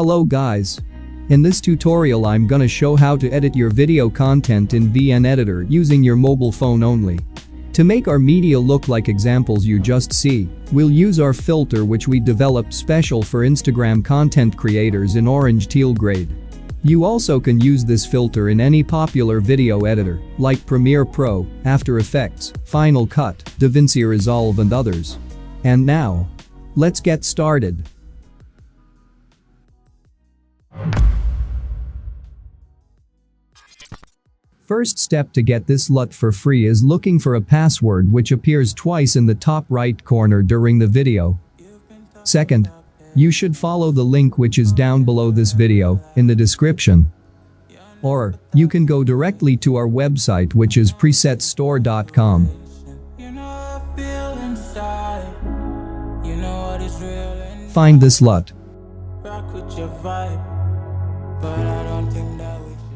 Hello guys. In this tutorial I'm gonna show how to edit your video content in VN Editor using your mobile phone only. To make our media look like examples you just see, we'll use our filter which we developed special for Instagram content creators in orange teal grade. You also can use this filter in any popular video editor like Premiere Pro, After Effects, Final Cut, DaVinci Resolve and others. And now, let's get started. First step to get this LUT for free is looking for a password which appears twice in the top right corner during the video. Second, you should follow the link which is down below this video in the description. Or, you can go directly to our website which is presetstore.com. Find this LUT.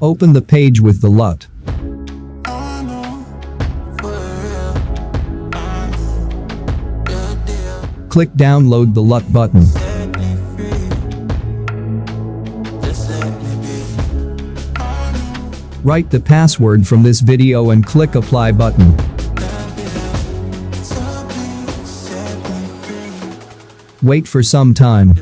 Open the page with the LUT. Click download the LUT button. Write the password from this video and click apply button. Wait for some time.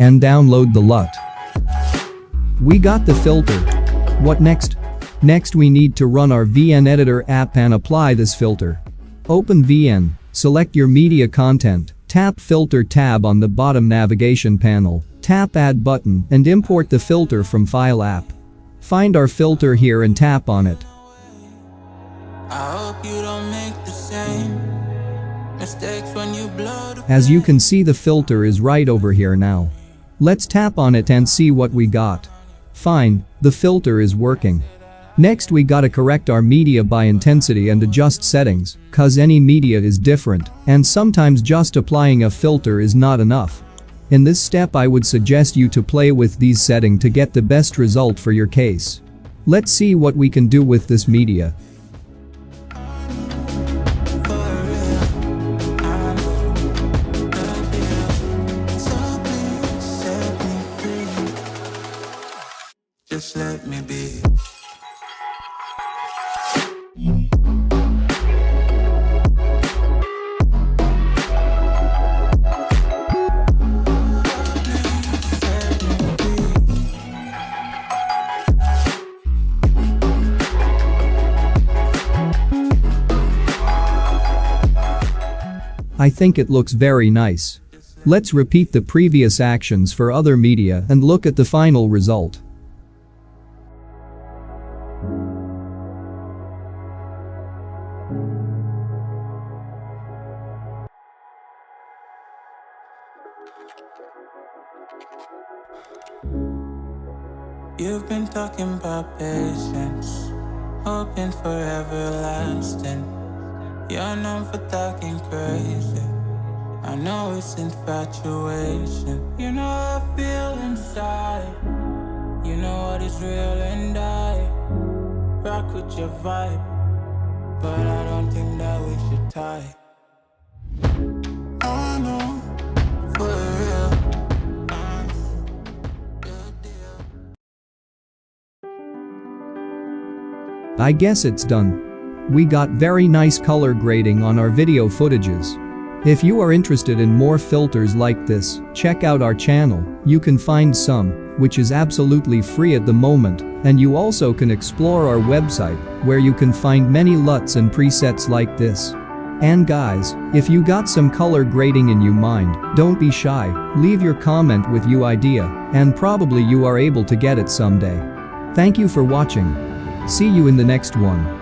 And download the LUT. We got the filter. What next? Next we need to run our VN Editor app and apply this filter. Open VN, select your media content, tap Filter tab on the bottom navigation panel, tap Add button and import the filter from File app. Find our filter here and tap on it. As you can see the filter is right over here now. Let's tap on it and see what we got. Fine, the filter is working. Next we gotta correct our media by intensity and adjust settings, cause any media is different, and sometimes just applying a filter is not enough. In this step I would suggest you to play with these settings to get the best result for your case. Let's see what we can do with this media. Just let me be. I think it looks very nice. Let's repeat the previous actions for other media and look at the final result. You've been talking about patience, hoping for everlasting. You're known for talking crazy. I know it's infatuation. You know how I feel inside. You know what is real and I rock with your vibe, but I don't think that we should tie. I know, for real. I guess it's done. We got very nice color grading on our video footages. If you are interested in more filters like this, check out our channel. You can find some, which is absolutely free at the moment, and you also can explore our website, where you can find many LUTs and presets like this. And guys, if you got some color grading in your mind, don't be shy, leave your comment with your idea, and probably you are able to get it someday. Thank you for watching. See you in the next one.